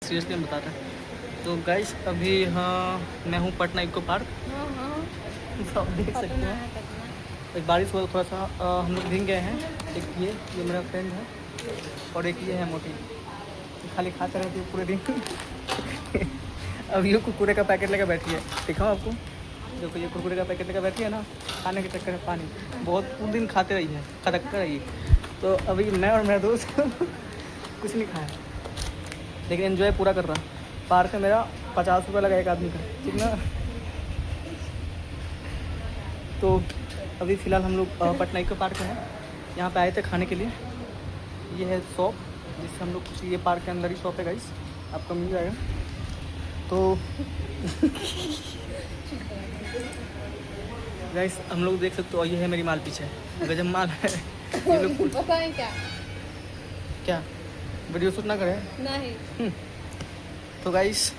Seriously हम बता रहे हैं। तो गाइस अभी हाँ मैं हूँ पटना इको पार्क। तो आप देख सकते हैं एक बारिश हुआ तो थोड़ा सा हम लोग भीग गए हैं। एक ये मेरा फ्रेंड है और एक ये है मोटी, खाली खाते रहती है पूरे दिन। अब ये कुरकुरे का पैकेट लेकर बैठी है, दिखाओ आपको। देखो ये कुरकुरे का पैकेट लेकर बैठी है ना, खाने के चक्कर में पानी बहुत पूरे दिन खाते रही है, खटकते रही है। तो अभी मैं और मेरा दोस्त कुछ नहीं खाया, लेकिन एंजॉय पूरा कर रहा। पार्क में मेरा 50 रुपये लगा एक आदमी का, कितना। तो अभी फ़िलहाल हम लोग पटना इको पार्क में हैं, यहाँ पे आए थे खाने के लिए। ये है शॉप जिससे हम लोग, ये पार्क के अंदर ही शॉप है गाइस, आपको मिल जाएगा। तो गाइस हम लोग देख सकते हो, ये है मेरी माल पीछे, गजब माल है। ये लोग बताएं क्या वीडियो शूट ना करें नहीं। तो गाइस